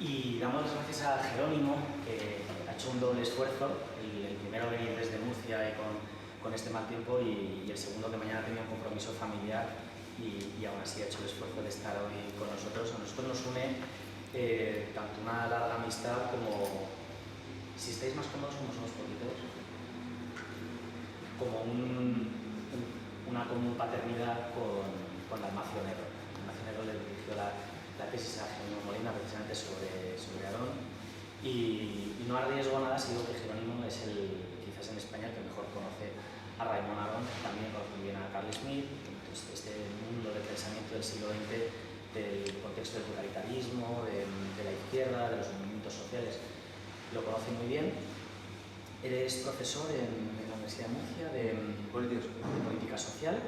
Y damos las gracias a Jerónimo, que ha hecho un doble esfuerzo, el primero venir desde Murcia y con este mal tiempo, y el segundo que mañana tenía un compromiso familiar y aún así ha hecho el esfuerzo de estar hoy con nosotros. A nosotros nos une tanto una larga amistad como, si estáis más cómodos como somos poquitos, como una común paternidad con Dalmacio Negro. Dalmacio Negro le dirigió la tesis a Jerónimo Molina precisamente sobre Aarón, y no arriesgo nada si digo que Jerónimo es quizás en España el que mejor conoce a Raymond Aron, también conoce muy bien a Carl Smith. Entonces, este mundo del pensamiento del siglo XX, del contexto del totalitarismo, de la izquierda, de los movimientos sociales, lo conoce muy bien. Eres profesor en la Universidad de Murcia de política social.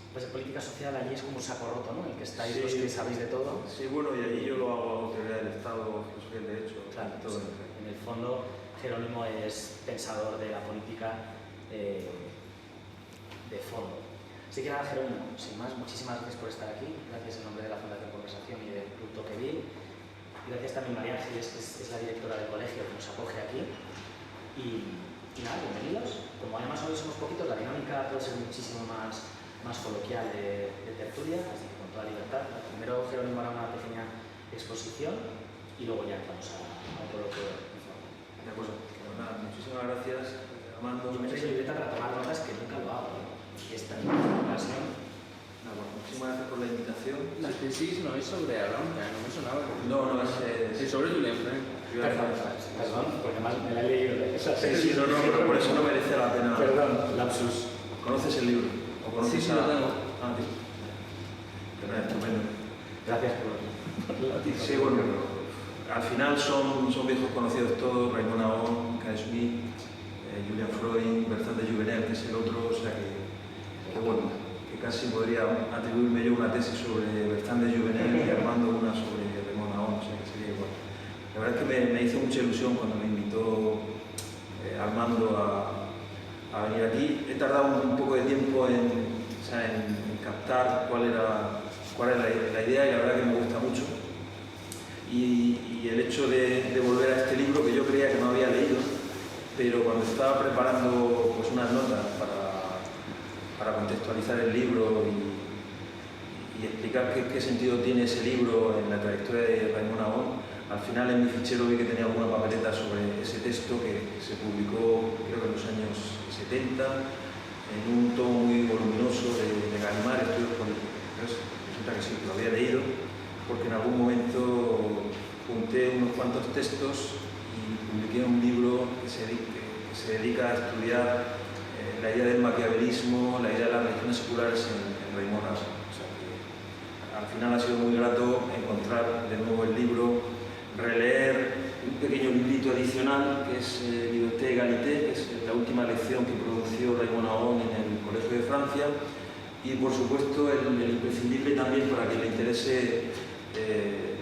Pues en política social allí es como un saco roto, ¿no? El que estáis los que sabéis de todo. Sí, bueno, y allí yo lo hago teoría del Estado, filosofía del derecho, claro, todo. Sí. En el fondo, Jerónimo es pensador de la política de fondo. Así que nada, Jerónimo, sin más, muchísimas gracias por estar aquí. Gracias en nombre de la Fundación Conversación y del Club Tocqueville. Y gracias también a María Ángeles, que es la directora del colegio que nos acoge aquí. Y nada, bienvenidos. Como además hoy somos poquitos, la dinámica puede ser muchísimo más coloquial de tertulia, así que con toda libertad. Primero Jerónimo hará una pequeña exposición y luego ya entramos a un coloquio informal. De acuerdo. Nada, muchísimas gracias, Armando. Yo me traigo libreta para tomar notas, que nunca lo hago, ¿no? Y esta ocasión. Muchísimas gracias por la invitación. La tesis no es sobre Aarón, no me sonaba. No, es sobre Julian Frank. Perdón, porque más me la he leído. Sí, no, pero por eso no merece la pena. Perdón, lapsus. ¿Conoces el libro? Sí, lo tengo. Ah, sí. Pero es estupendo. Gracias por la noticia. Sí, bueno, al final son viejos conocidos todos: Raymond Aron, Carl Smith, Julian Freud, Bertrand de Jouvenel, que es el otro, o sea que bueno, que casi podría atribuirme yo una tesis sobre Bertrand de Jouvenel y Armando una sobre Raymond Aron, o sea que sería igual. La verdad es que me hizo mucha ilusión cuando me invitó Armando a venir aquí. He tardado un poco de tiempo en captar cuál era la idea, y la verdad que me gusta mucho. Y el hecho de volver a este libro que yo creía que no había leído, pero cuando estaba preparando pues unas notas para contextualizar el libro y explicar qué sentido tiene ese libro en la trayectoria de Raymond Aron, al final en mi fichero vi que tenía alguna papeleta sobre ese texto que se publicó creo que en los años 70 en un tomo muy voluminoso de Gallimard, Estudios Políticos. Entonces resulta que sí, lo había leído, porque en algún momento junté unos cuantos textos y publiqué un libro que se dedica a estudiar la idea del maquiavelismo, la idea de las religiones seculares en Raymond Aron. O sea que al final ha sido muy grato encontrar de nuevo el libro, releer un pequeño librito adicional que es Liberté et Égalité, que es la última lección que pronunció Raymond Aron en el Colegio de Francia, y por supuesto el imprescindible también para que le interese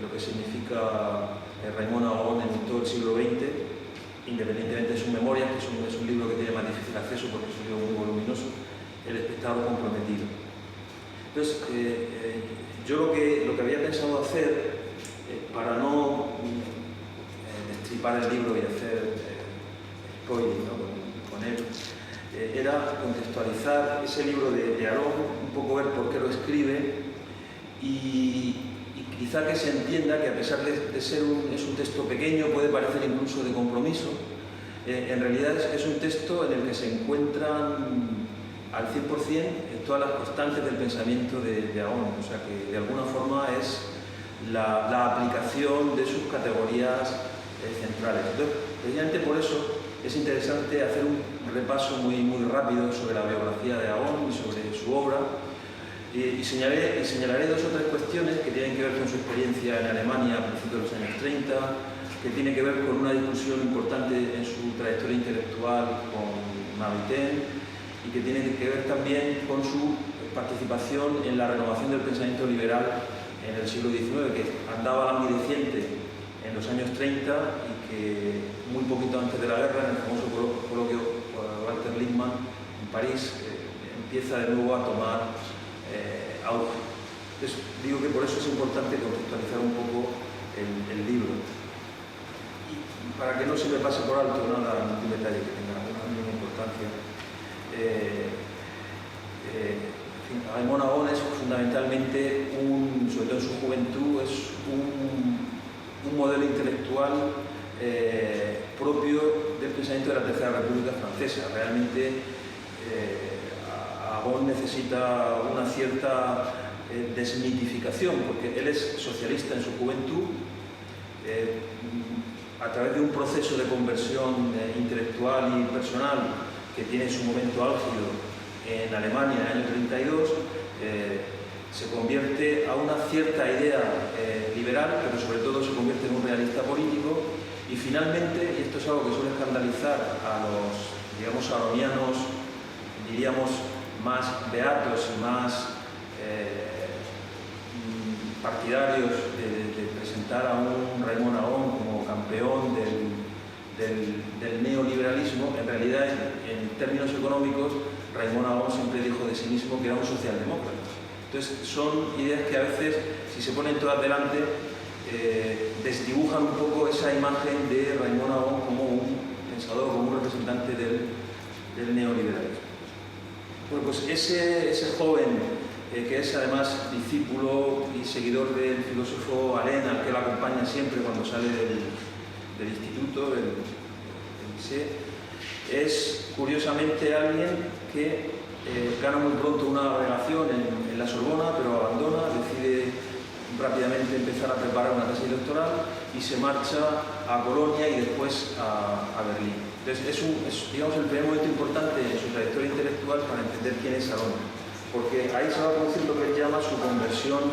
lo que significa Raymond Aron en todo el siglo XX, independientemente de sus memorias, que es un libro que tiene más difícil acceso porque es un libro muy voluminoso, El espectador comprometido. Entonces, yo lo que había pensado hacer, para no destripar el libro y hacer spoiling, ¿no? con él, era contextualizar ese libro de Aron, un poco ver por qué lo escribe y quizá que se entienda que, a pesar de ser es un texto pequeño, puede parecer incluso de compromiso, en realidad es un texto en el que se encuentran al 100% todas las constantes del pensamiento de Aron, o sea que de alguna forma es la aplicación de sus categorías centrales. Entonces, precisamente por eso es interesante hacer un repaso muy rápido sobre la biografía de Aron y sobre su obra, y señalaré dos o tres cuestiones que tienen que ver con su experiencia en Alemania a principios de los años 30, que tiene que ver con una discusión importante en su trayectoria intelectual con Maritain, y que tiene que ver también con su participación en la renovación del pensamiento liberal en el siglo XIX, que andaba languideciente en los años 30 y que muy poquito antes de la guerra, en el famoso coloquio Walter Lippmann en París, empieza de nuevo a tomar auge. Entonces, digo que por eso es importante contextualizar un poco el libro. para que no se me pase por alto nada, ningún detalle que tenga alguna importancia. Raimon Agon es fundamentalmente, sobre todo en su juventud, es un modelo intelectual propio del pensamiento de la Tercera República Francesa. Realmente Agon necesita una cierta desmitificación, porque él es socialista en su juventud, a través de un proceso de conversión intelectual y personal que tiene su momento álgido en Alemania en el año 32, se convierte a una cierta idea liberal, pero sobre todo se convierte en un realista político, y finalmente, y esto es algo que suele escandalizar a los, digamos, aronianos, diríamos, más beatos y más partidarios de presentar a un Raimon Agon como campeón del neoliberalismo, en realidad, en términos económicos, Raimon Agon siempre dijo de sí mismo que era un socialdemócrata. Entonces, son ideas que a veces, si se ponen todas delante, desdibujan un poco esa imagen de Raimon Agon como un pensador, como un representante del neoliberalismo. Bueno, pues ese joven, que es además discípulo y seguidor del filósofo Alain, al que él acompaña siempre cuando sale del instituto, del liceo, es curiosamente alguien que gana muy pronto una relación en la Sorbona, pero abandona, decide rápidamente empezar a preparar una tesis doctoral y se marcha a Colonia y después a Berlín. Entonces es digamos, el primer momento importante en su trayectoria intelectual para entender quién es Agon, porque ahí se va a producir lo que él llama su conversión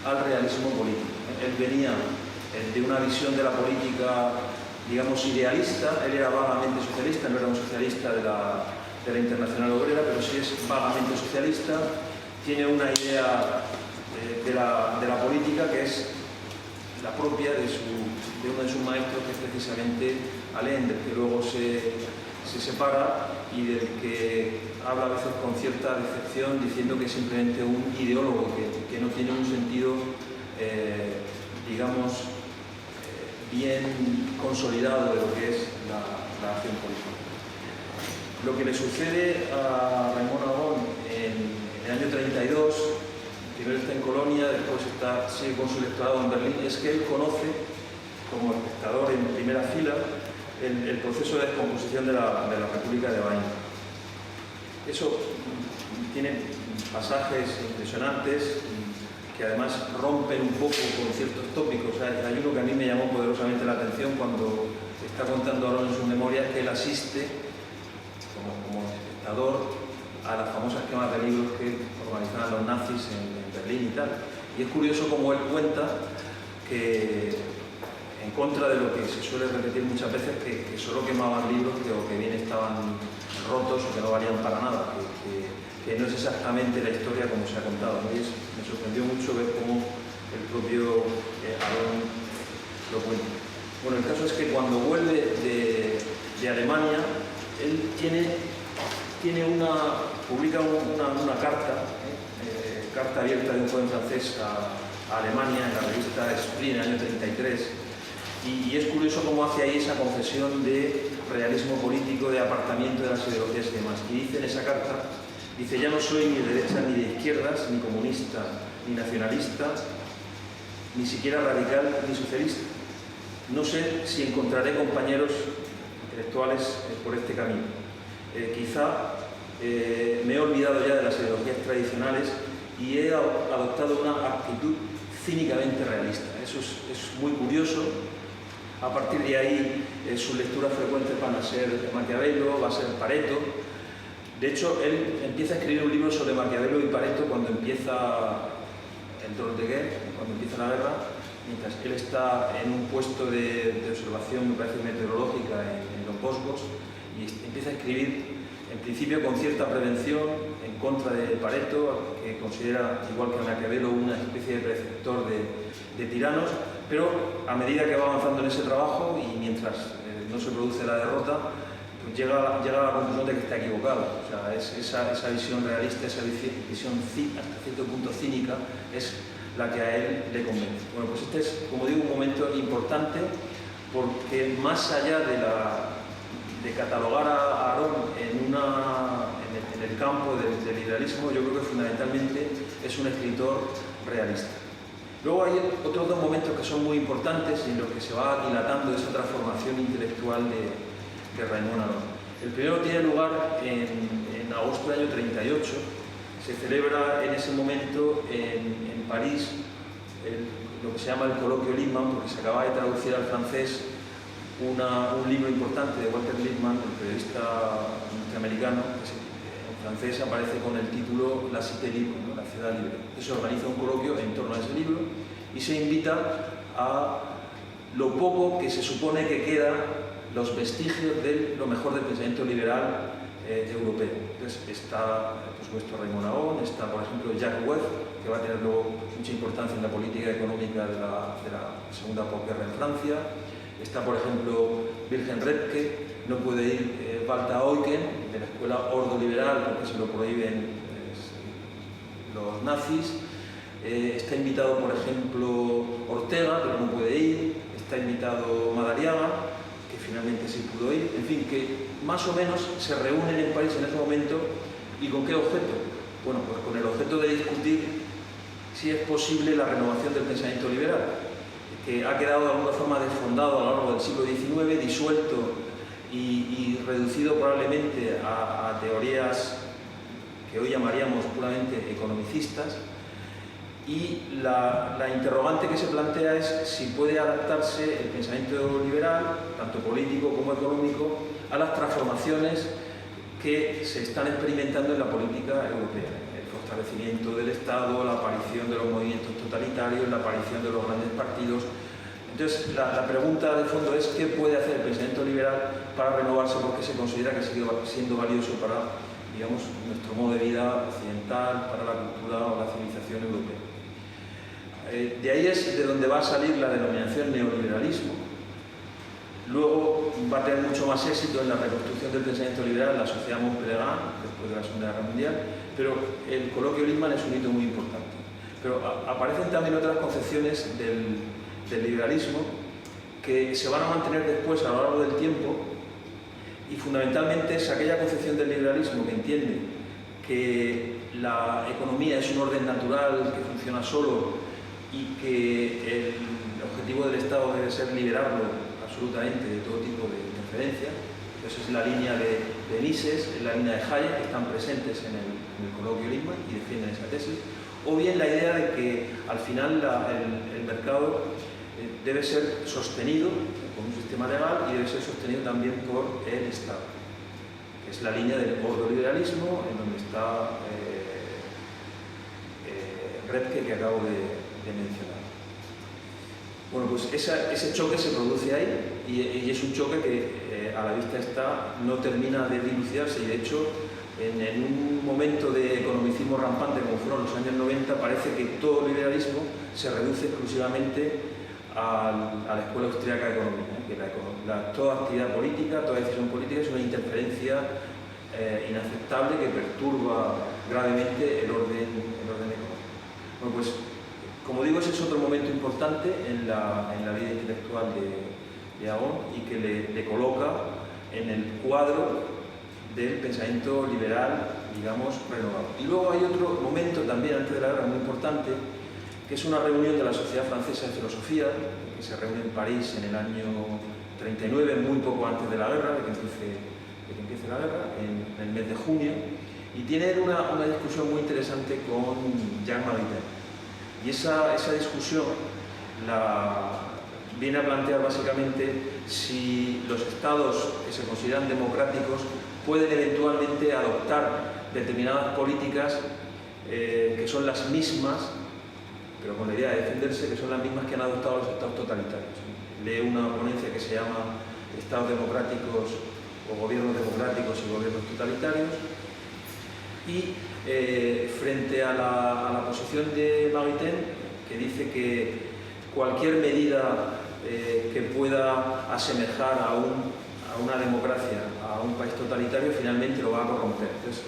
al realismo político. Él venía de una visión de la política, digamos, idealista. Él era vagamente socialista, no era un socialista de la Internacional Obrera, pero sí es vagamente socialista. Tiene una idea de la política que es la propia de uno de sus maestros, que es precisamente Alain, del que luego se separa y del que habla a veces con cierta decepción, diciendo que es simplemente un ideólogo, que no tiene un sentido, digamos, bien consolidado de lo que es la acción política. Lo que le sucede a Raimon Agon en el año 32, primero está en Colonia, después sigue con su lectorado en Berlín, es que él conoce, como espectador en primera fila, el proceso de descomposición de la República de Weimar. Eso tiene pasajes impresionantes que además rompen un poco con ciertos tópicos. Hay uno que a mí me llamó poderosamente la atención cuando está contando Aron en sus memorias, que él asiste como espectador a las famosas quemas de libros que organizaban los nazis en Berlín y tal. Y es curioso como él cuenta que, en contra de lo que se suele repetir muchas veces, que solo quemaban libros que bien estaban rotos o que no valían para nada, que no es exactamente la historia como se ha contado. Me sorprendió mucho ver cómo el propio Aron lo cuenta. Bueno, el caso es que cuando vuelve de Alemania, él publica una carta abierta de un joven francés a Alemania en la revista Esprit en el año 33, y es curioso cómo hace ahí esa confesión de realismo político, de apartamiento de las ideologías y demás. Y dice en esa carta, dice: ya no soy ni de derecha ni de izquierdas, ni comunista, ni nacionalista, ni siquiera radical ni socialista. No sé si encontraré compañeros intelectuales por este camino. Quizá me he olvidado ya de las ideologías tradicionales y he adoptado una actitud cínicamente realista. Eso es muy curioso. A partir de ahí, sus lecturas frecuentes van a ser Maquiavelo, va a ser Pareto. De hecho, él empieza a escribir un libro sobre Maquiavelo y Pareto cuando empieza el Droit de Guerre, cuando empieza la guerra, mientras él está en un puesto de observación, me parece, meteorológica en los Vosgos, y empieza a escribir, en principio con cierta prevención, en contra de Pareto, que considera, igual que Maquiavelo, una especie de preceptor de tiranos, pero a medida que va avanzando en ese trabajo y mientras no se produce la derrota, pues llega a la conclusión de que está equivocado. O sea, esa visión realista, esa visión hasta cierto punto cínica, es la que a él le convence. Bueno, pues este es, como digo, un momento importante porque más allá de catalogar a Aarón en el campo del liberalismo, yo creo que fundamentalmente es un escritor realista. Luego hay otros dos momentos que son muy importantes en los que se va dilatando esa transformación intelectual de Raymond Aron. El primero tiene lugar en agosto del año 38. Se celebra en ese momento en París lo que se llama el Coloquio Lippmann, porque se acaba de traducir al francés un libro importante de Walter Lippmann, el periodista norteamericano, que en francés aparece con el título La Cité Libre, ¿no? La ciudad libre. Se organiza un coloquio en torno a ese libro y se invita a lo poco que se supone que queda, los vestigios de lo mejor del pensamiento liberal europeo. Entonces está, por supuesto, Raymond Aron, está, por ejemplo, Jacques Webb, que va a tener luego mucha importancia en la política económica de la segunda posguerra en Francia. Está, por ejemplo, Wilhelm Röpke, no puede ir Walter Eucken, de la escuela ordoliberal, porque se lo prohíben los nazis. Está invitado, por ejemplo, Ortega, pero no puede ir. Está invitado Madariaga, que finalmente sí pudo ir. En fin, que más o menos se reúnen en París en ese momento. ¿Y con qué objeto? Bueno, pues con el objeto de discutir si es posible la renovación del pensamiento liberal, que ha quedado de alguna forma desfondado a lo largo del siglo XIX, disuelto y reducido probablemente a teorías que hoy llamaríamos puramente economicistas. Y la interrogante que se plantea es si puede adaptarse el pensamiento liberal, tanto político como económico, a las transformaciones que se están experimentando en la política europea. El fortalecimiento del Estado, la aparición de los movimientos totalitarios, la aparición de los grandes partidos. Entonces, la pregunta de fondo es ¿qué puede hacer el pensamiento liberal para renovarse? Porque se considera que sigue siendo valioso para, digamos, nuestro modo de vida occidental, para la cultura o la civilización europea. De ahí es de donde va a salir la denominación neoliberalismo. Luego va a tener mucho más éxito en la reconstrucción del pensamiento liberal en la sociedad Montpellier después de la Segunda Guerra Mundial, pero el Coloquio Lippmann es un hito muy importante. Pero aparecen también otras concepciones del liberalismo que se van a mantener después a lo largo del tiempo, y fundamentalmente es aquella concepción del liberalismo que entiende que la economía es un orden natural que funciona solo y que el objetivo del Estado debe ser liberarlo absolutamente de todo tipo de interferencia. Entonces es la línea de Mises, es la línea de Hayek, que están presentes en el Coloquio Lippmann y defienden esa tesis. O bien la idea de que al final el mercado debe ser sostenido con un sistema legal y debe ser sostenido también por el Estado, que es la línea del ordoliberalismo en donde está Röpke, que acabo de mencionar. Bueno, pues ese choque se produce ahí y es un choque que a la vista está, no termina de dilucidarse, y de hecho en un momento de economicismo rampante como fueron los años 90 parece que todo liberalismo se reduce exclusivamente a la escuela austríaca económica, que toda actividad política, toda decisión política es una interferencia inaceptable que perturba gravemente el orden económico. Bueno, pues como digo, ese es otro momento importante en la vida intelectual de Aron y que le coloca en el cuadro del pensamiento liberal, digamos, renovado. Y luego hay otro momento también antes de la guerra muy importante, que es una reunión de la Sociedad Francesa de Filosofía, que se reúne en París en el año 39, muy poco antes de la guerra, de que empiece la guerra, en el mes de junio, y tiene una discusión muy interesante con Jean Maritain. Y esa discusión viene a plantear básicamente si los estados que se consideran democráticos pueden eventualmente adoptar determinadas políticas que son las mismas, pero con la idea de defenderse, que son las mismas que han adoptado los estados totalitarios. Lee una ponencia que se llama Estados democráticos o gobiernos democráticos y gobiernos totalitarios, y frente a la posición de Maritain, que dice que cualquier medida que pueda asemejar a una democracia, a un país totalitario, finalmente lo va a corromper. Entonces,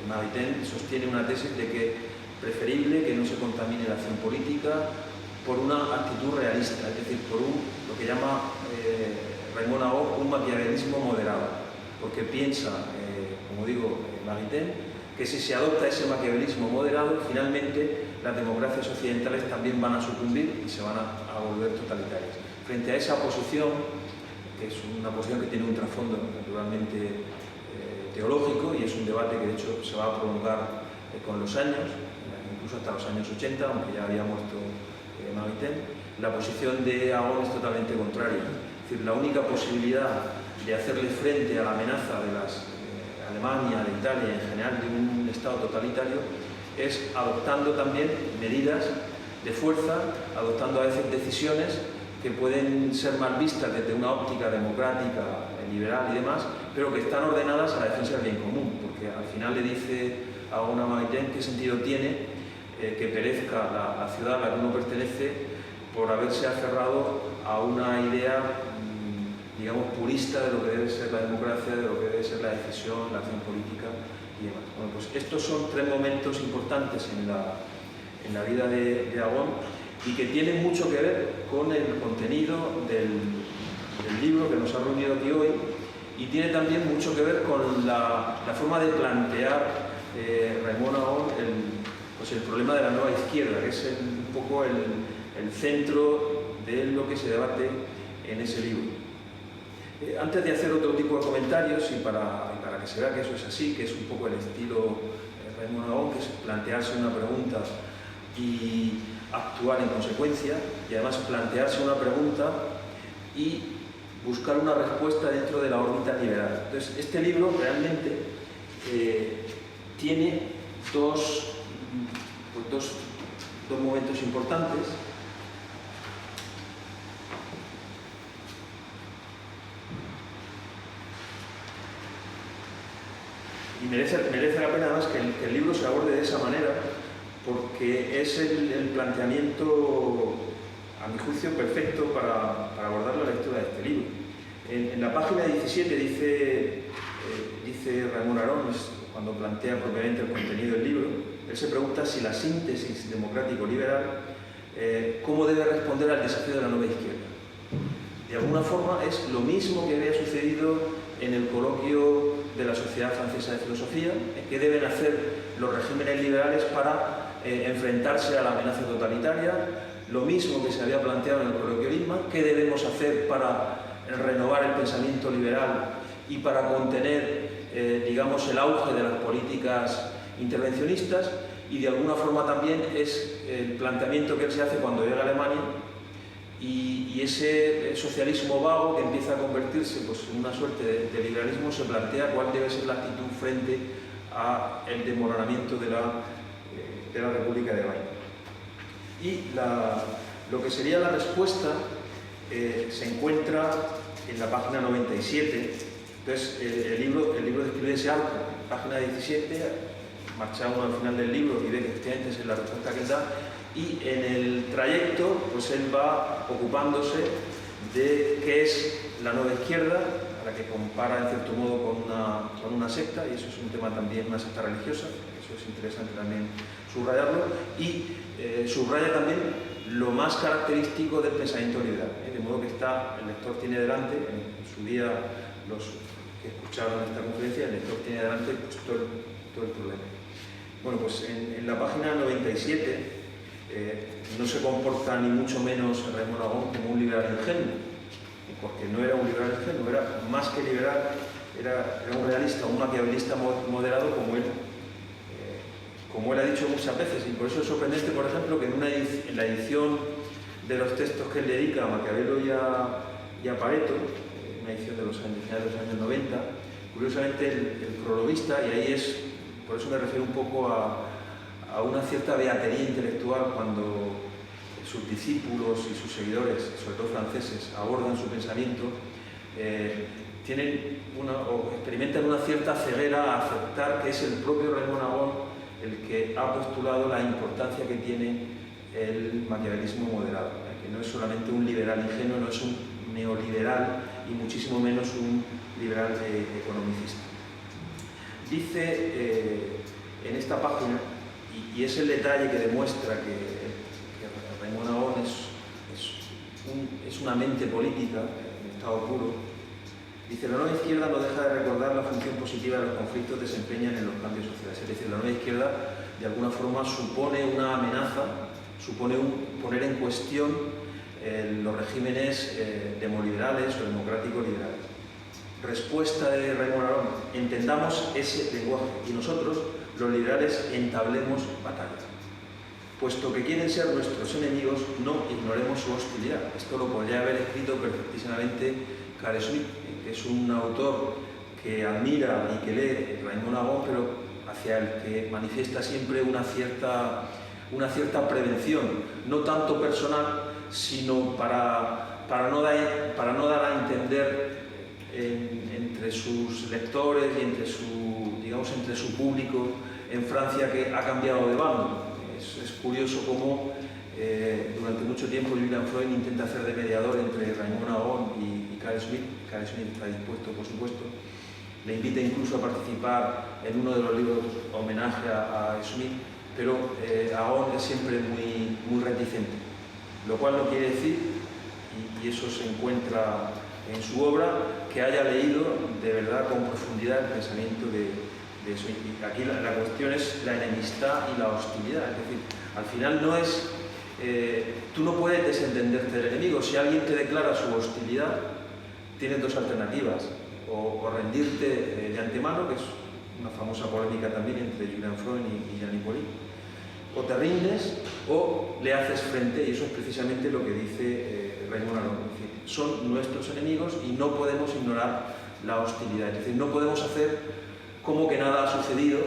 Maritain sostiene una tesis de que es preferible que no se contamine la acción política por una actitud realista, es decir, por lo que llama Raymond Aron un maquiavelismo moderado, porque piensa, como digo, Maritain, que si se adopta ese maquiavelismo moderado, finalmente las democracias occidentales también van a sucumbir y se van a volver totalitarias. Frente a esa posición, que es una posición que tiene un trasfondo naturalmente teológico y es un debate que de hecho se va a prolongar con los años, incluso hasta los años 80, aunque ya había muerto Maritain, la posición de Aron es totalmente contraria. Es decir, la única posibilidad de hacerle frente a la amenaza de Alemania, de Italia y en general de un Estado totalitario es adoptando también medidas de fuerza, adoptando a veces decisiones que pueden ser mal vistas desde una óptica democrática, liberal y demás, pero que están ordenadas a la defensa del bien común, porque al final le dice a una Maritain qué sentido tiene que perezca la ciudad a la que uno pertenece por haberse aferrado a una idea, digamos, purista de lo que debe ser la democracia, de lo que debe ser la decisión, la acción política y demás. Bueno, pues estos son tres momentos importantes en la vida de Aron y que tienen mucho que ver con el contenido del libro que nos ha reunido aquí hoy y tiene también mucho que ver con la forma de plantear Raymond Aron el problema de la nueva izquierda, que es un poco el centro de lo que se debate en ese libro. Antes de hacer otro tipo de comentarios y para que se vea que eso es así, que es un poco el estilo Raymond Aron, que es plantearse una pregunta y actuar en consecuencia, y además plantearse una pregunta y buscar una respuesta dentro de la órbita liberal. Entonces, este libro realmente tiene dos momentos importantes. Y merece la pena además que el libro se aborde de esa manera, porque es el planteamiento, a mi juicio, perfecto para abordar la lectura de este libro. En la página 17 dice Raymond Aron, cuando plantea propiamente el contenido del libro, él se pregunta si la síntesis democrático-liberal, cómo debe responder al desafío de la nueva izquierda. De alguna forma es lo mismo que había sucedido en el coloquio de la Sociedad Francesa de Filosofía, que deben hacer los regímenes liberales para enfrentarse a la amenaza totalitaria, lo mismo que se había planteado en el coloquio Lippmann, qué debemos hacer para renovar el pensamiento liberal y para contener, digamos, el auge de las políticas intervencionistas, y de alguna forma también es el planteamiento que él se hace cuando llega a Alemania y ese socialismo vago que empieza a convertirse pues, en una suerte de liberalismo, se plantea cuál debe ser la actitud frente al desmoronamiento de la República de Weimar. Y lo que sería la respuesta se encuentra en la página 97. Entonces, el libro describe ese arco, página 17, marcha uno al final del libro y ve que efectivamente esa es la respuesta que él da, y en el trayecto pues él va ocupándose de qué es la nueva izquierda, a la que compara en cierto modo con una secta, y eso es un tema también, una secta religiosa, eso es interesante también subrayarlo, y subraya también lo más característico del pensamiento liberal, de modo que el lector tiene delante, en su día los que escucharon esta conferencia, el lector tiene delante pues, todo el problema. Bueno, pues en la página 97 no se comporta ni mucho menos Raymond Aron como un liberal ingenuo, porque no era un liberal ingenuo, era más que liberal, era un realista, un maquiavelista moderado como él ha dicho muchas veces, y por eso es sorprendente, por ejemplo, que en la edición de los textos que él dedica a Maquiavelo y a Pareto, una edición de los años 90, curiosamente el prologuista, y ahí por eso me refiero un poco a una cierta beatería intelectual cuando sus discípulos y sus seguidores, sobre todo franceses, abordan su pensamiento, experimentan una cierta ceguera a aceptar que es el propio Raymond Aron el que ha postulado la importancia que tiene el maquiavelismo moderado, que no es solamente un liberal ingenuo, no es un neoliberal y muchísimo menos un liberal economicista. Dice en esta página, y es el detalle que demuestra que Raymond Aron es es una mente política en estado puro. Dice, la nueva izquierda no deja de recordar la función positiva que los conflictos desempeñan en los cambios sociales. Es decir, la nueva izquierda de alguna forma supone una amenaza, supone poner en cuestión los regímenes demoliberales o democráticos liberales. Respuesta de Raimon Aron: entendamos ese lenguaje y nosotros, los liberales, entablemos batalla. Puesto que quieren ser nuestros enemigos, no ignoremos su hostilidad. Esto lo podría haber escrito perfectísimamente Carl Schmitt, que es un autor que admira y que lee Raimon Aron, pero hacia el que manifiesta siempre una cierta prevención, no tanto personal, sino para no dar a entender entre sus lectores y entre su público en Francia que ha cambiado de bando. Es curioso cómo durante mucho tiempo Julian Freud intenta hacer de mediador entre Raimon Aron y Carl Schmitt. Carl Schmitt está dispuesto, por supuesto. Le invita incluso a participar en uno de los libros homenaje a Schmitt, pero Aron es siempre muy reticente, lo cual no quiere decir, y eso se encuentra en su obra, que haya leído de verdad con profundidad el pensamiento de Schmitt. Y aquí la cuestión es la enemistad y la hostilidad, es decir, al final no es... tú no puedes desentenderte del enemigo. Si alguien te declara su hostilidad, tienes dos alternativas: o rendirte de antemano, que es una famosa polémica también entre Julian Freud y Jean Hippolyte, o te rindes o le haces frente, y eso es precisamente lo que dice Raimon Aron. Es decir, son nuestros enemigos y no podemos ignorar la hostilidad. Es decir, no podemos hacer como que nada ha sucedido,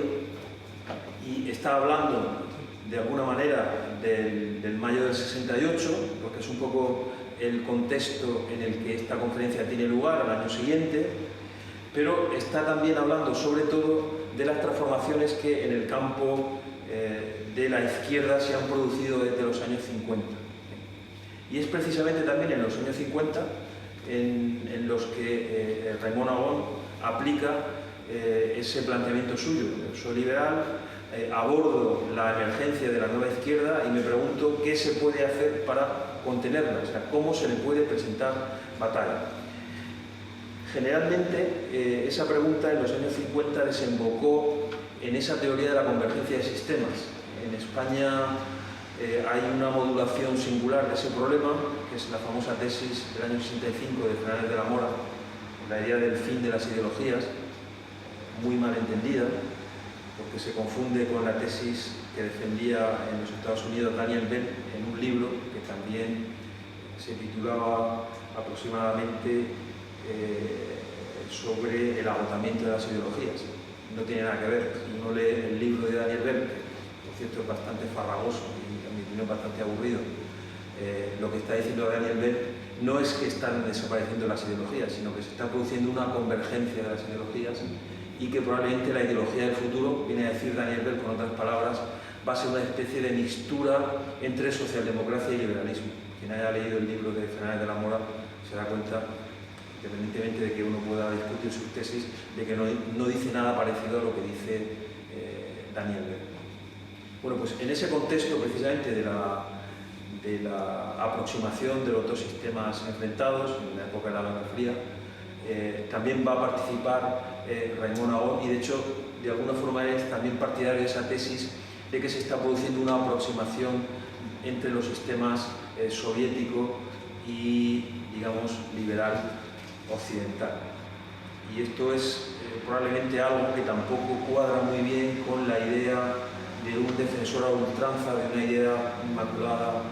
y está hablando de alguna manera del mayo del 68, porque es un poco el contexto en el que esta conferencia tiene lugar al año siguiente, pero está también hablando sobre todo de las transformaciones que en el campo de la izquierda se han producido desde los años 50. Y es precisamente también en los años 50 en los que Raimon Aron aplica ese planteamiento suyo. Soy liberal, abordo la emergencia de la nueva izquierda y me pregunto qué se puede hacer para contenerla, o sea, cómo se le puede presentar batalla. Generalmente esa pregunta en los años 50 desembocó en esa teoría de la convergencia de sistemas. En España hay una modulación singular de ese problema, que es la famosa tesis del año 65 de Fernández de la Mora, la idea del fin de las ideologías, muy mal entendida, porque se confunde con la tesis que defendía en los Estados Unidos Daniel Bell en un libro que también se titulaba aproximadamente sobre el agotamiento de las ideologías. No tiene nada que ver. Si uno lee el libro de Daniel Bell, que por cierto es bastante farragoso y a mi opinión bastante aburrido, lo que está diciendo Daniel Bell no es que están desapareciendo las ideologías, sino que se está produciendo una convergencia de las ideologías, y que probablemente la ideología del futuro, viene a decir Daniel Bell con otras palabras, va a ser una especie de mixtura entre socialdemocracia y liberalismo. Quien haya leído el libro de Fernández de la Mora se da cuenta, independientemente de que uno pueda discutir sus tesis, de que no dice nada parecido a lo que dice Daniel Bell. Bueno, pues en ese contexto precisamente de la aproximación de los dos sistemas enfrentados en la época de la Guerra Fría, también va a participar Raimon Aron, y de hecho de alguna forma es también partidario de esa tesis de que se está produciendo una aproximación entre los sistemas soviético y, digamos, liberal occidental. Y esto es probablemente algo que tampoco cuadra muy bien con la idea de un defensor a ultranza de una idea inmaculada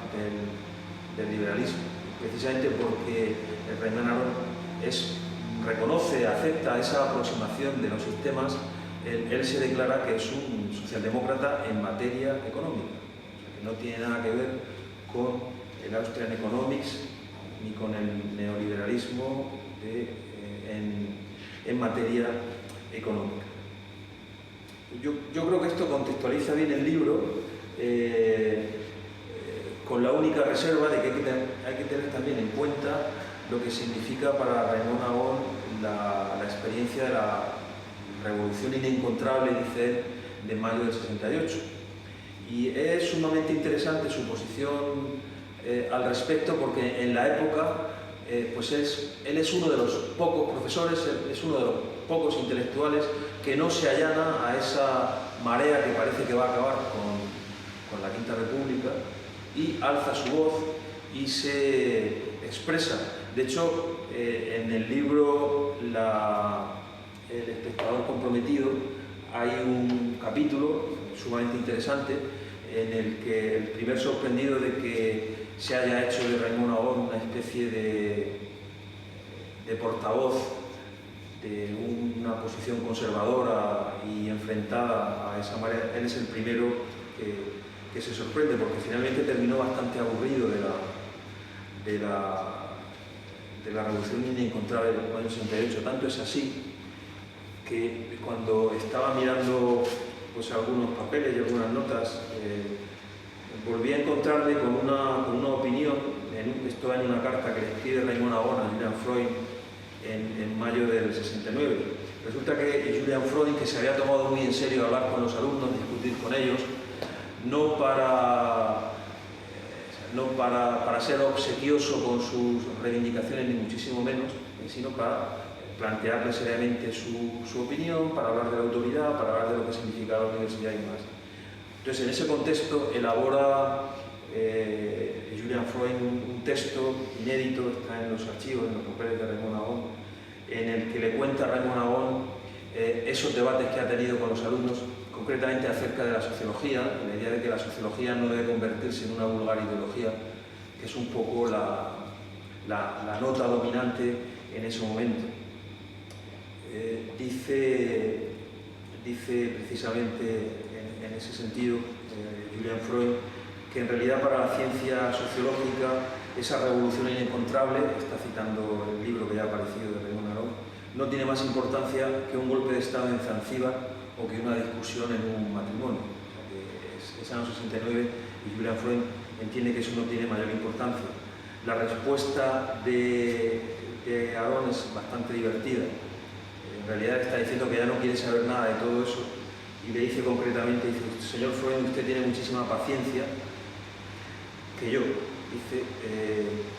del liberalismo, precisamente porque Raimon Aron reconoce, acepta esa aproximación de los sistemas. Él se declara que es un socialdemócrata en materia económica, o sea, que no tiene nada que ver con el Austrian Economics ni con el neoliberalismo en materia económica. Yo creo que esto contextualiza bien el libro, con la única reserva de que hay que tener también en cuenta lo que significa para Raimon Aron la experiencia de la revolución inencontrable, dice él, de mayo del 68. Y es sumamente interesante su posición al respecto, porque en la época pues él es uno de los pocos profesores, es uno de los pocos intelectuales que no se allana a esa marea que parece que va a acabar con la Quinta República, y alza su voz y se expresa. De hecho, en el libro El espectador comprometido hay un capítulo sumamente interesante en el que el primer sorprendido de que se haya hecho de Raimon Agon una especie de portavoz de una posición conservadora y enfrentada a esa marea, él es el primero que se sorprende, porque finalmente terminó bastante aburrido de la revolución inencontrable del año 68. Tanto es así que cuando estaba mirando pues algunos papeles y algunas notas, volví a encontrarme con una opinión, esto en una carta que le escribe Raimon Agon a Julian Freud en mayo del 69. Resulta que Julian Freud, que se había tomado muy en serio hablar con los alumnos, discutir con ellos, no para ser obsequioso con sus reivindicaciones, ni muchísimo menos, sino para plantearle seriamente su opinión, para hablar de la autoridad, para hablar de lo que significa la universidad y más. Entonces, en ese contexto, elabora Julian Freud un texto inédito, está en los archivos, en los papeles de Raimon Agon, en el que le cuenta a Raimon Agon esos debates que ha tenido con los alumnos, concretamente acerca de la sociología, la idea de que la sociología no debe convertirse en una vulgar ideología, que es un poco la nota dominante en ese momento. Dice precisamente en ese sentido Julian Freud que en realidad para la ciencia sociológica esa revolución inencontrable, está citando el libro que ya ha aparecido de Raimon Agon, no tiene más importancia que un golpe de estado en Zanzíbar o que una discusión en un matrimonio. O sea, que es año 69 y Julian Freud entiende que eso no tiene mayor importancia. La respuesta de Agon es bastante divertida. En realidad está diciendo que ya no quiere saber nada de todo eso y le dice concretamente, dice, señor Freud, usted tiene muchísima paciencia que yo. Dice,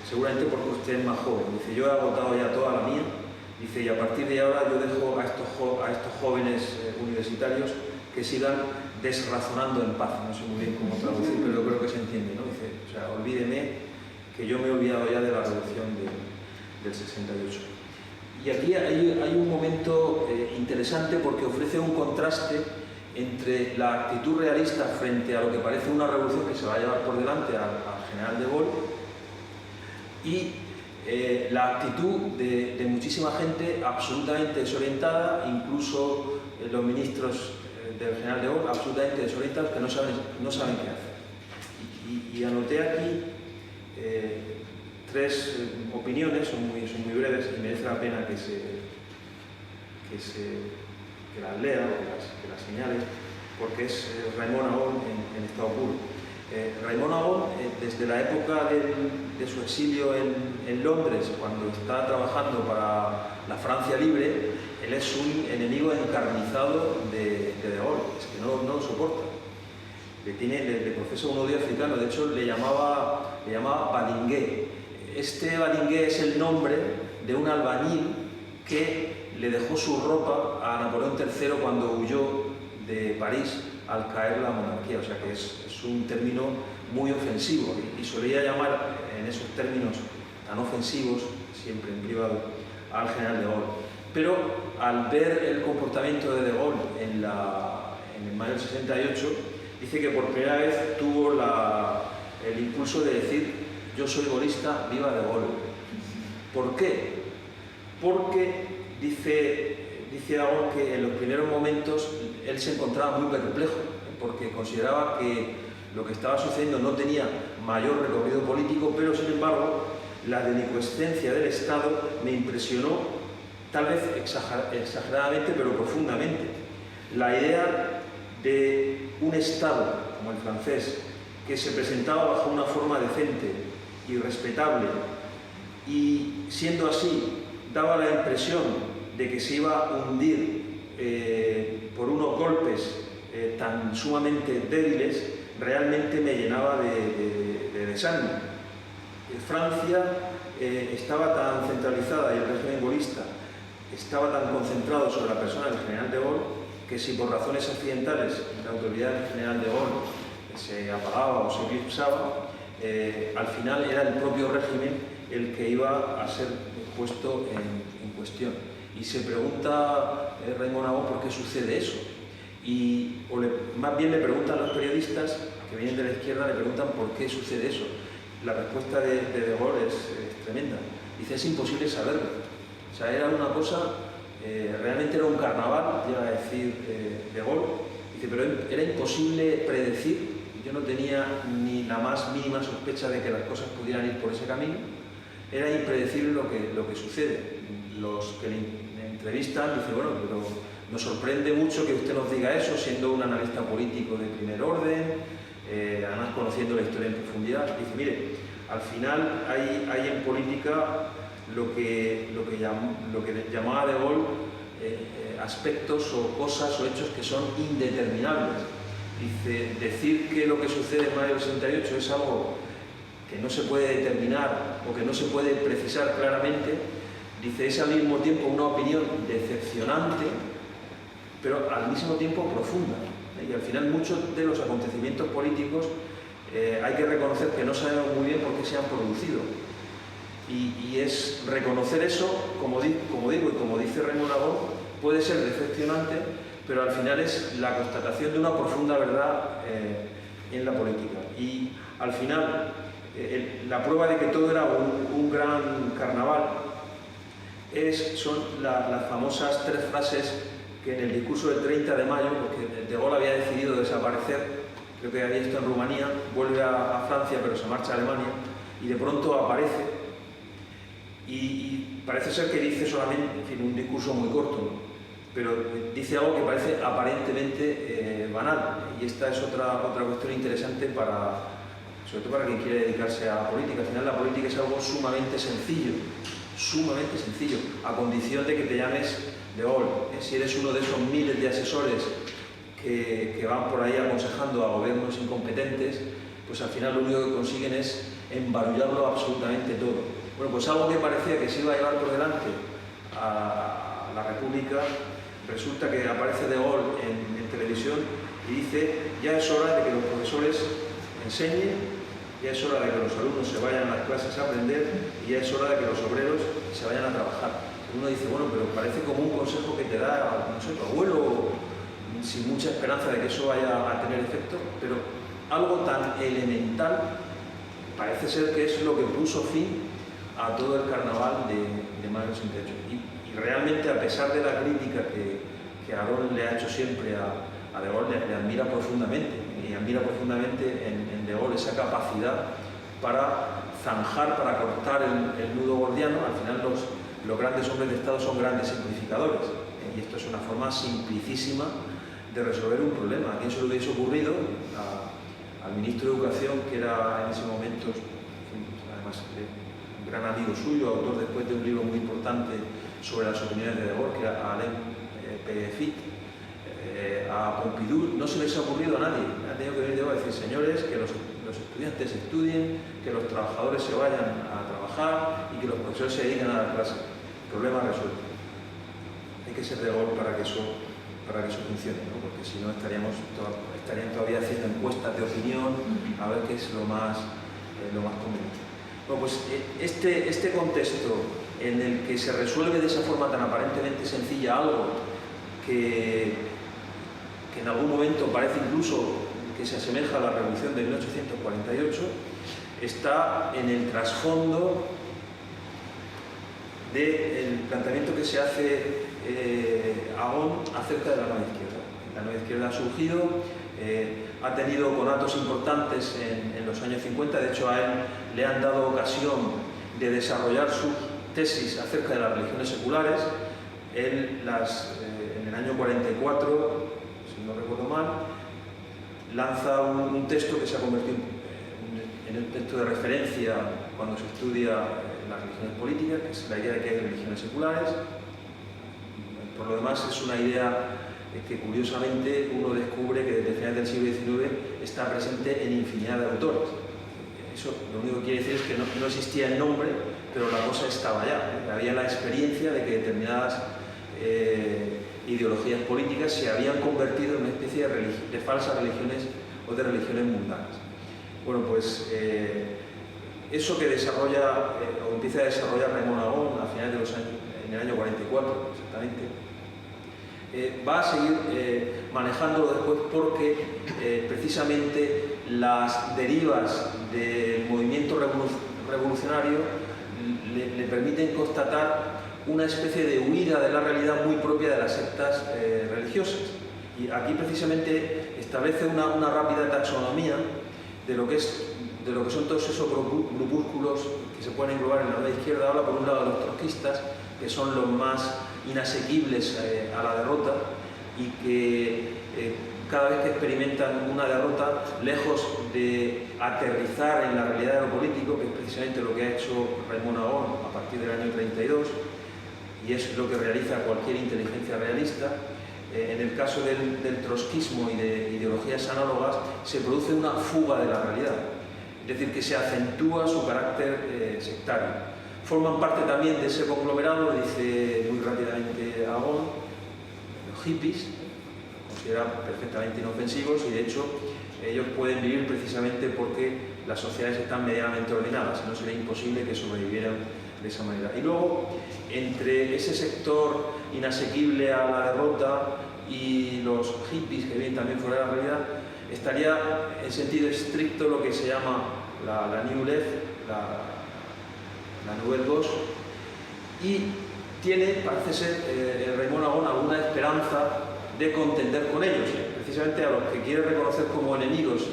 seguramente porque usted es más joven. Dice, yo he agotado ya toda la mía. Dice, y a partir de ahora yo dejo a estos jóvenes universitarios que sigan desrazonando en paz. No sé muy bien cómo traducir, pero yo creo que se entiende, ¿no? Dice, o sea, olvídeme que yo me he olvidado ya de la revolución del 68. Y aquí hay un momento interesante porque ofrece un contraste entre la actitud realista frente a lo que parece una revolución que se va a llevar por delante al general de Gaulle y la actitud de muchísima gente absolutamente desorientada, incluso los ministros del general de Gaulle absolutamente desorientados, que no saben qué hacer. Y anoté aquí tres opiniones, son muy breves y merece la pena que las lea o que las señale, porque es Raimon Agon en estado puro. Raimon Agon, desde la época de su exilio en Londres, cuando está trabajando para la Francia libre, él es un enemigo encarnizado de Gaulle, es que no lo soporta. Le profesa un odio africano, de hecho le llamaba Badinguet. Este Badinguet es el nombre de un albañil que le dejó su ropa a Napoleón III cuando huyó de París al caer la monarquía, o sea que es un término muy ofensivo y solía llamar en esos términos tan ofensivos, siempre en privado, al general de Gaulle. Pero al ver el comportamiento de Gaulle en el mayo del 68, dice que por primera vez tuvo el impulso de decir: yo soy gaulista, viva de Gaulle. ¿Por qué? Porque dice Agon que en los primeros momentos él se encontraba muy perplejo, porque consideraba que lo que estaba sucediendo no tenía mayor recorrido político, pero sin embargo la delicuescencia del Estado me impresionó, tal vez exageradamente, pero profundamente. La idea de un Estado como el francés, que se presentaba bajo una forma decente y respetable, y siendo así daba la impresión de que se iba a hundir por unos golpes tan sumamente débiles, realmente me llenaba de desánimo. Francia estaba tan centralizada y el régimen gaullista estaba tan concentrado sobre la persona del general de Gaulle que si por razones accidentales la autoridad del general de Gaulle se apagaba o se eclipsaba, al final era el propio régimen el que iba a ser puesto en cuestión. Y se pregunta Raymond Aron por qué sucede eso. Más bien le preguntan los periodistas que vienen de la izquierda, le preguntan por qué sucede eso. La respuesta de Gaulle es tremenda. Dice, es imposible saberlo. O sea, era una cosa, realmente era un carnaval, llega a decir de Gaulle. Dice, pero era imposible predecir. Yo no tenía ni la más mínima sospecha de que las cosas pudieran ir por ese camino. Era impredecible lo que sucede. Los que le entrevistan dicen, bueno, pero nos sorprende mucho que usted nos diga eso, siendo un analista político de primer orden, además conociendo la historia en profundidad. Dice, mire, al final hay en política lo que llamaba de Gaulle aspectos o cosas o hechos que son indeterminables. Dice, decir que lo que sucede en mayo del 68 es algo que no se puede determinar o que no se puede precisar claramente, dice, es al mismo tiempo una opinión decepcionante, pero al mismo tiempo profunda. Y al final muchos de los acontecimientos políticos hay que reconocer que no sabemos muy bien por qué se han producido. Y es reconocer eso, como digo y como dice Raymond Aron, puede ser decepcionante, pero al final es la constatación de una profunda verdad en la política. Y al final, la prueba de que todo era un gran carnaval son las famosas 3 frases que en el discurso del 30 de mayo, porque de Gaulle había decidido desaparecer, creo que había estado en Rumanía, vuelve a Francia pero se marcha a Alemania y de pronto aparece y parece ser que dice solamente, en fin, un discurso muy corto, ¿no? Pero dice algo que parece aparentemente banal, y esta es otra cuestión interesante sobre todo para quien quiere dedicarse a la política. Al final la política es algo sumamente sencillo, a condición de que te llames de Gaulle. Si eres uno de esos miles de asesores que van por ahí aconsejando a gobiernos incompetentes, pues al final lo único que consiguen es embarullarlo absolutamente todo. Bueno, pues algo que parecía que se iba a llevar por delante a la República, resulta que aparece de Gaulle en televisión y dice, ya es hora de que los profesores enseñen, ya es hora de que los alumnos se vayan a las clases a aprender y ya es hora de que los obreros se vayan a trabajar. Uno dice, bueno, pero parece como un consejo que te da, no sé, tu abuelo, sin mucha esperanza de que eso vaya a tener efecto, pero algo tan elemental parece ser que es lo que puso fin a todo el carnaval de mayo del 68. Y realmente, a pesar de la crítica que Aron le ha hecho siempre a de Gaulle, le admira profundamente, y admira profundamente en de Gaulle esa capacidad para zanjar, para cortar el nudo gordiano. Al final los grandes hombres de Estado son grandes simplificadores, y esto es una forma simplicísima de resolver un problema. ¿A quién se le hubiese ocurrido? Al ministro de Educación, que era en ese momento, además, un gran amigo suyo, autor después de un libro muy importante sobre las opiniones de Gaulle, que era Alain Péguefit, a Pompidou. No se les ha ocurrido a nadie. Ha tenido que venir de Gaulle a decir, señores, que los estudiantes estudien, que los trabajadores se vayan a trabajar y que los profesores se dediquen a la clase. Problema resuelto. Hay que ser de Gaulle para que eso funcione, ¿no? Porque si no estarían todavía haciendo encuestas de opinión a ver qué es lo más conveniente. Bueno, pues este contexto en el que se resuelve de esa forma tan aparentemente sencilla algo que en algún momento parece incluso que se asemeja a la Revolución de 1848, está en el trasfondo del planteamiento que se hace Aron acerca de la nueva izquierda. La nueva izquierda ha surgido, ha tenido conatos importantes en los años 50, de hecho a él le han dado ocasión de desarrollar sus tesis acerca de las religiones seculares. Él en el año 44, si no recuerdo mal, lanza un texto que se ha convertido en un texto de referencia cuando se estudia las religiones políticas, que es la idea de que hay religiones seculares. Por lo demás, es una idea que curiosamente uno descubre que desde finales del siglo XIX está presente en infinidad de autores. Eso lo único que quiere decir es que no existía el nombre, pero la cosa estaba ya. Había la experiencia de que determinadas ideologías políticas se habían convertido en una especie de falsas religiones o de religiones mundanas. Bueno, pues eso que desarrolla o empieza a desarrollar Raymond Aron a finales de los años, en el año 44 exactamente, va a seguir manejándolo después porque precisamente las derivas del movimiento revolucionario le permiten constatar una especie de huida de la realidad muy propia de las sectas religiosas. Y aquí precisamente establece una rápida taxonomía de lo que son todos esos grupúsculos que se pueden englobar en la nueva izquierda. Habla por un lado de los trotskistas, que son los más inasequibles a la derrota y que cada vez que experimentan una derrota, lejos de aterrizar en la realidad de lo político, que es precisamente lo que ha hecho Raymond Aron a partir del año 32, y es lo que realiza cualquier inteligencia realista, en el caso del trotskismo y de ideologías análogas, se produce una fuga de la realidad, es decir, que se acentúa su carácter sectario. Forman parte también de ese conglomerado, dice muy rápidamente Aron, los hippies, consideran perfectamente inofensivos y de hecho ellos pueden vivir precisamente porque las sociedades están medianamente ordenadas, no sería imposible que sobrevivieran de esa manera. Y luego, entre ese sector inasequible a la derrota y los hippies que viven también fuera de la realidad, estaría en sentido estricto lo que se llama la New Left, la Nouvelle Gauche, y tiene, parece ser, Raymond Aron alguna esperanza de contender con ellos, precisamente a los que quiere reconocer como enemigos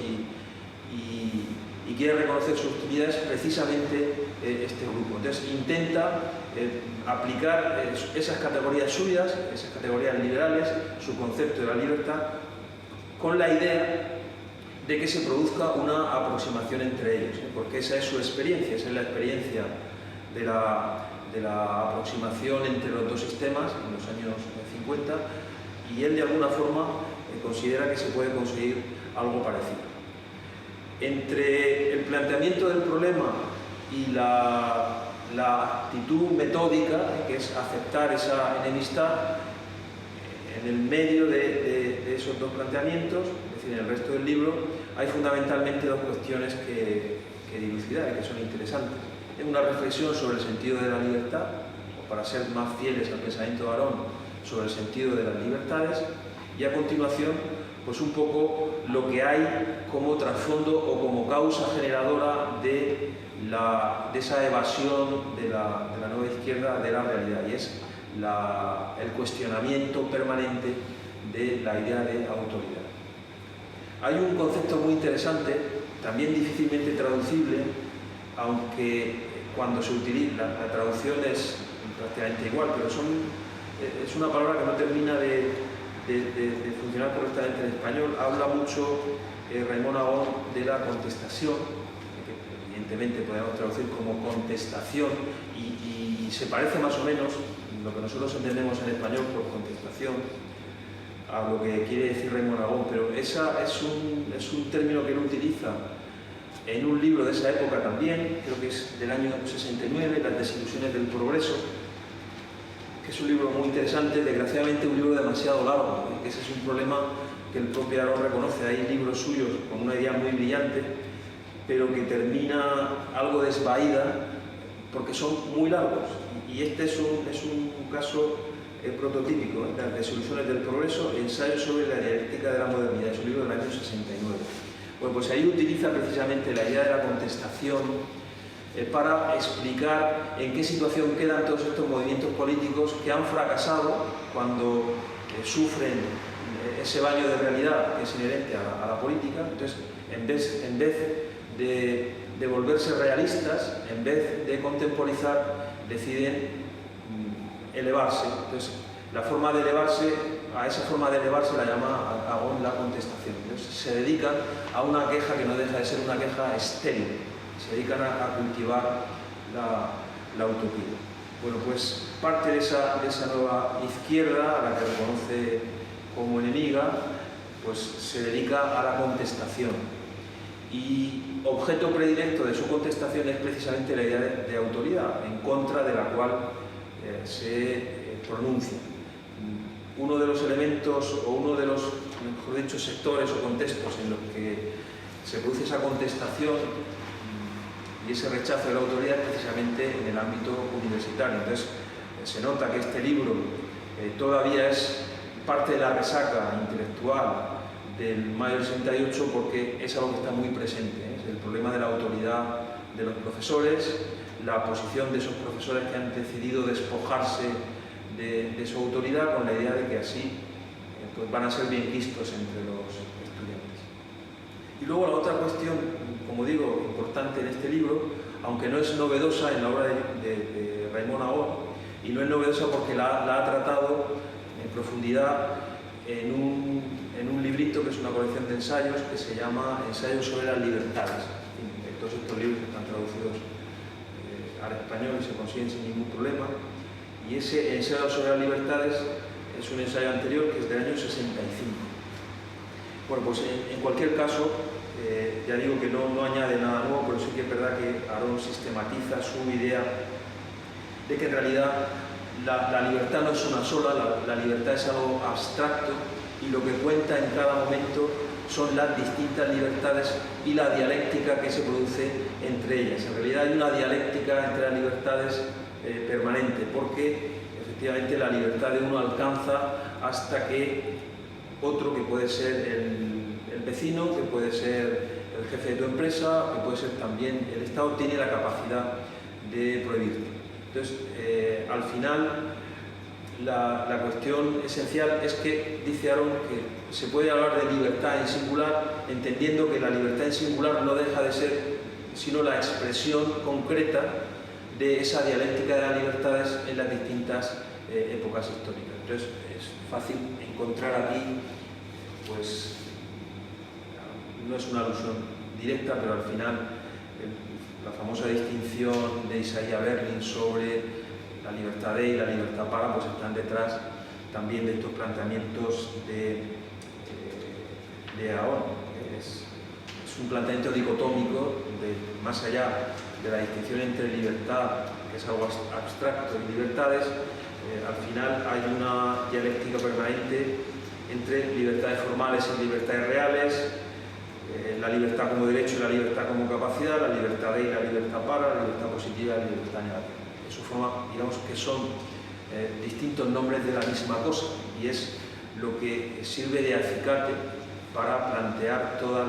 y quiere reconocer sus utilidades, precisamente este grupo. Entonces intenta aplicar esas categorías suyas, esas categorías liberales, su concepto de la libertad, con la idea de que se produzca una aproximación entre ellos, porque esa es su experiencia, esa es la experiencia de la aproximación entre los dos sistemas en los años 50, y él de alguna forma considera que se puede conseguir algo parecido. Entre el planteamiento del problema y la actitud metódica, que es aceptar esa enemistad, en el medio de esos dos planteamientos, es decir, en el resto del libro, hay fundamentalmente dos cuestiones que dilucidar y que son interesantes. Una reflexión sobre el sentido de la libertad, o para ser más fieles al pensamiento de Aron, sobre el sentido de las libertades, y a continuación, pues un poco lo que hay como trasfondo o como causa generadora de esa evasión de la nueva izquierda de la realidad, y es el cuestionamiento permanente de la idea de autoridad. Hay un concepto muy interesante, también difícilmente traducible, aunque cuando se utiliza, la traducción es prácticamente igual, pero es una palabra que no termina de funcionar correctamente en español. Habla mucho Raymond Aron de la contestación, que evidentemente podemos traducir como contestación, y se parece más o menos lo que nosotros entendemos en español por contestación a lo que quiere decir Raymond Aron, pero esa es un término que él utiliza en un libro de esa época también, creo que es del año 69, Las desilusiones del progreso, que es un libro muy interesante, desgraciadamente un libro demasiado largo, que ese es un problema que el propio Aron reconoce. Hay libros suyos con una idea muy brillante, pero que termina algo desvaída porque son muy largos, y este es un caso prototípico, Las desilusiones del progreso, ensayo sobre la dialéctica de la modernidad, es un libro del año 69. Bueno, pues ahí utiliza precisamente la idea de la contestación para explicar en qué situación quedan todos estos movimientos políticos que han fracasado cuando sufren ese baño de realidad que es inherente a la política. Entonces, en vez de volverse realistas, en vez de contemporizar, deciden elevarse. Entonces, la forma de elevarse, a esa forma de elevarse la llama Aron la contestación. Entonces, se dedican a una queja que no deja de ser una queja estéril, se dedican a cultivar la utopía. Bueno, pues parte de esa nueva izquierda, a la que reconoce como enemiga, pues se dedica a la contestación. y objeto predilecto de su contestación es precisamente la idea de autoridad, en contra de la cual se pronuncia. Uno de los elementos o uno de los, mejor dicho, sectores o contextos en los que se produce esa contestación y ese rechazo de la autoridad es precisamente en el ámbito universitario. Entonces, se nota que este libro todavía es parte de la resaca intelectual del mayo del 68 porque es algo que está muy presente, es el problema de la autoridad de los profesores, la posición de esos profesores que han decidido despojarse de su autoridad con la idea de que así pues van a ser bien vistos entre los estudiantes. Y luego la otra cuestión, como digo, importante en este libro, aunque no es novedosa en la obra de Raimon Agon, y no es novedosa porque la ha tratado en profundidad en un librito que es una colección de ensayos que se llama Ensayos sobre las libertades. Todos estos libros están traducidos al español y se consiguen sin ningún problema. Y ese ensayo sobre las libertades es un ensayo anterior que es del año 65. Bueno, pues en cualquier caso, ya digo que no añade nada nuevo, pero sí que es verdad que Aron sistematiza su idea de que en realidad la libertad no es una sola, la libertad es algo abstracto y lo que cuenta en cada momento son las distintas libertades y la dialéctica que se produce entre ellas. En realidad hay una dialéctica entre las libertades permanente, porque efectivamente la libertad de uno alcanza hasta que otro, que puede ser el vecino, que puede ser el jefe de tu empresa, que puede ser también el Estado, tiene la capacidad de prohibirte. Entonces, al final, la cuestión esencial es que dice Aron que se puede hablar de libertad en singular, entendiendo que la libertad en singular no deja de ser sino la expresión concreta de esa dialéctica de las libertades en las distintas épocas históricas. Entonces, es fácil encontrar aquí, pues, no es una alusión directa, pero al final la famosa distinción de Isaiah Berlin sobre la libertad de y la libertad para, pues están detrás también de estos planteamientos de Aon. Es un planteamiento dicotómico, más allá de la distinción entre libertad, que es algo abstracto, y libertades. Al final hay una dialéctica permanente entre libertades formales y libertades reales, la libertad como derecho y la libertad como capacidad, la libertad de y la libertad para, la libertad positiva y la libertad negativa. Eso forma, digamos que son distintos nombres de la misma cosa, y es lo que sirve de acicate para plantear toda